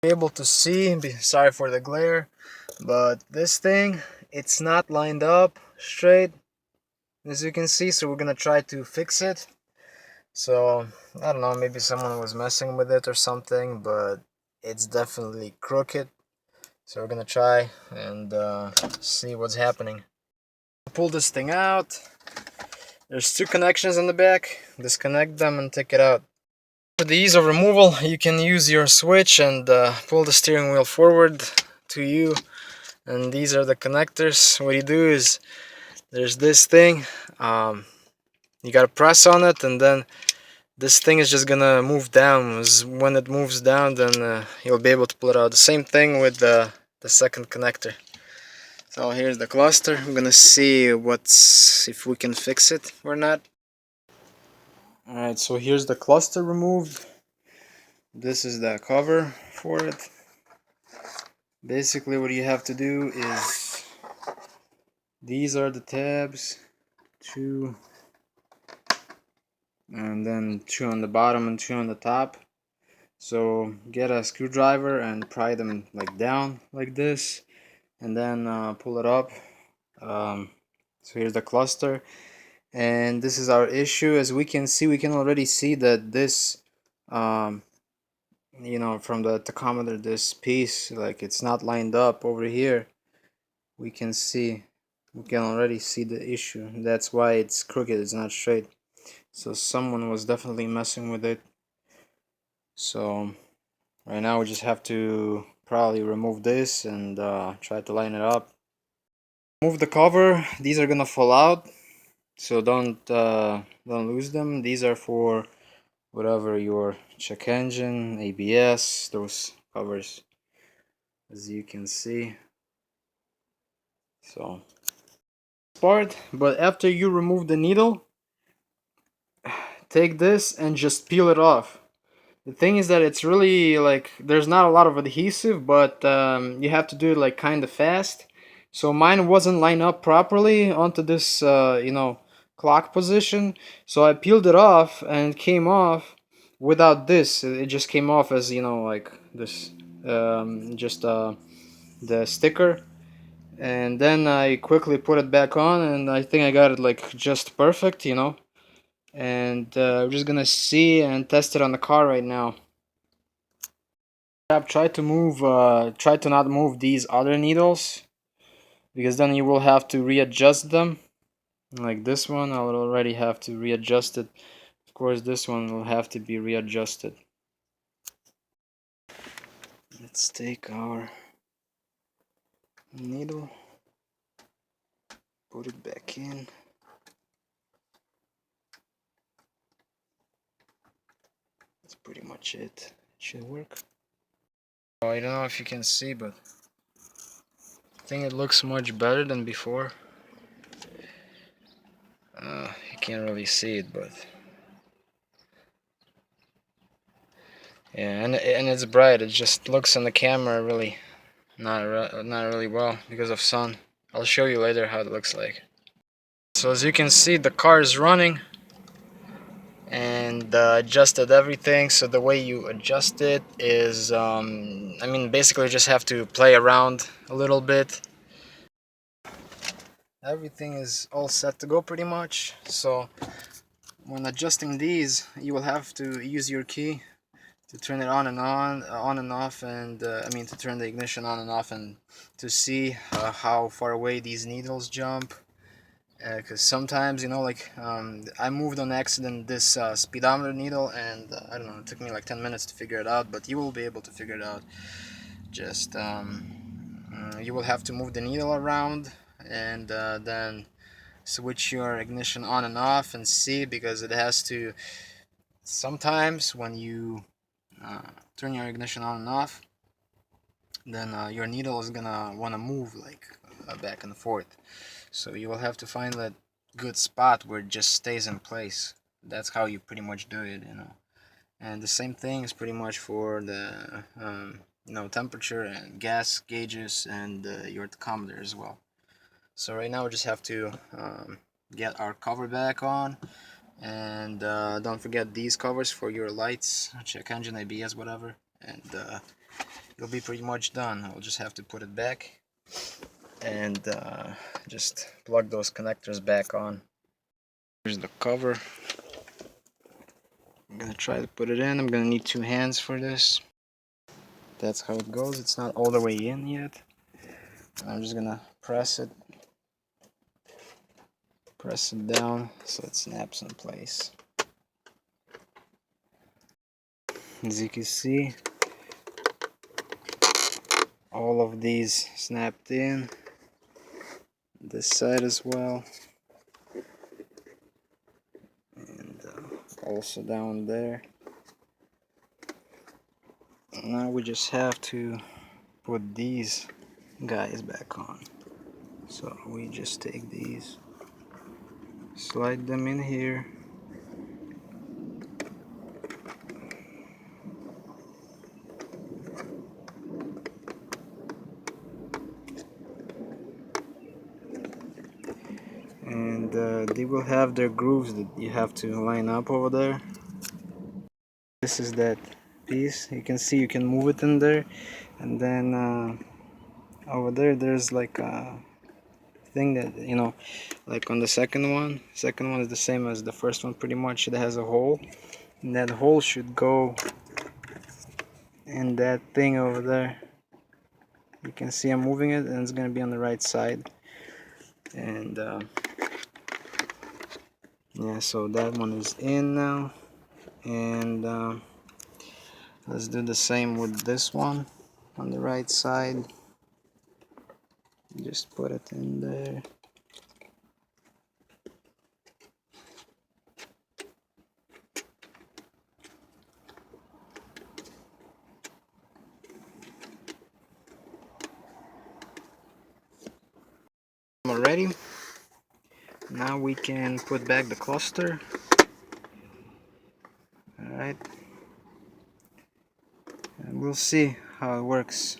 Able to see, sorry for the glare, but this thing, it's not lined up straight, as you can see, so we're gonna try to fix it. So I don't know, maybe someone was messing with it or something, but it's definitely crooked. So we're gonna try and see what's happening. Pull this thing out. There's two connections on the back. Disconnect them and take it out. For the ease of removal, you can use your switch and pull the steering wheel forward to you. And these are the connectors. What you do is, there's this thing. You gotta press on it, and then this thing is just gonna move down. When it moves down, then you'll be able to pull it out. The same thing with the second connector. So here's the cluster. I'm gonna see if we can fix it or not. Alright, so here's the cluster removed. This is the cover for it. Basically what you have to do is, these are the tabs, two, and then two on the bottom and two on the top. So get a screwdriver and pry them like down like this, and then pull it up. So here's the cluster, and this is our issue. As we can see, we can already see that this you know, from the tachometer, this piece, like, it's not lined up over here. We can already see the issue. That's why it's crooked, it's not straight. So someone was definitely messing with it. So right now we just have to probably remove this and try to line it up. Move the cover. These are gonna fall out, so don't lose them. These are for whatever, your check engine, ABS, those covers, as you can see. So part, but after you remove the needle, take this and just peel it off. The thing is that it's really, like, there's not a lot of adhesive, but you have to do it like kind of fast. So mine wasn't lined up properly onto this you know, clock position, so I peeled it off and it came off without this. It just came off as, you know, like this, just the sticker. And then I quickly put it back on, and I think I got it like just perfect, you know. And we're just gonna see and test it on the car right now. Try to not move these other needles, because then you will have to readjust them. Like this one, I will already have to readjust it. Of course, this one will have to be readjusted. Let's take our needle, put it back in. That's pretty much it. It should work. Oh, I don't know if you can see, but I think it looks much better than before. You can't really see it, but yeah, and it's bright. It just looks on the camera really not really well because of sun. I'll show you later how it looks like. So as you can see, the car is running, and adjusted everything. So the way you adjust it is, I mean, basically you just have to play around a little bit. Everything is all set to go pretty much. So when adjusting these, you will have to use your key to turn it on and off, and I mean, to turn the ignition on and off, and to see how far away these needles jump. Because sometimes, you know, like, I moved on accident this speedometer needle, and I don't know, it took me like 10 minutes to figure it out, but you will be able to figure it out. Just you will have to move the needle around, and then switch your ignition on and off and see, because it has to, sometimes when you turn your ignition on and off, then your needle is gonna want to move, like, back and forth. So you will have to find that good spot where it just stays in place. That's how you pretty much do it, you know. And the same thing is pretty much for the you know, temperature and gas gauges, and your tachometer as well. So right now we just have to get our cover back on, and don't forget these covers for your lights, check engine, ABS, whatever. And you'll be pretty much done. I'll just have to put it back and just plug those connectors back on. Here's the cover. I'm gonna try to put it in. I'm gonna need 2 hands for this. That's how it goes. It's not all the way in yet. I'm just gonna press it down so it snaps in place. As you can see, all of these snapped in, this side as well, and also down there. Now we just have to put these guys back on. So we just take these, slide them in here, and they will have their grooves that you have to line up over there. This is that piece. You can see you can move it in there, and then over there there's like a thing that, you know, like on the second one is the same as the first one pretty much. It has a hole, and that hole should go in that thing over there. You can see I'm moving it, and it's gonna be on the right side. And yeah, so that one is in now, and let's do the same with this one on the right side. Just put it in there. Already, now we can put back the cluster. Alright, and we'll see how it works.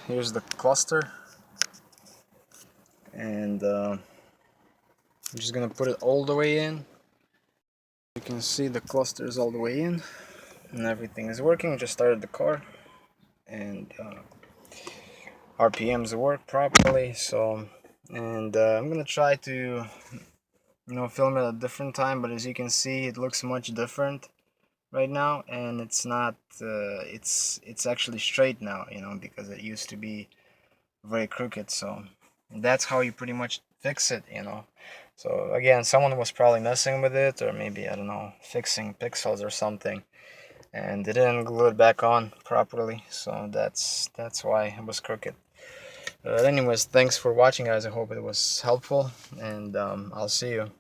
Here's the cluster, and I'm just gonna put it all the way in. You can see the cluster is all the way in and everything is working. Just started the car, and RPMs work properly. So, and I'm gonna try to, you know, film it at a different time, but as you can see, it looks much different right now, and it's not it's actually straight now, you know, because it used to be very crooked. So that's how you pretty much fix it, you know. So again, someone was probably messing with it, or maybe, I don't know, fixing pixels or something, and they didn't glue it back on properly, so that's why it was crooked. Anyways, thanks for watching, guys. I hope it was helpful, and I'll see you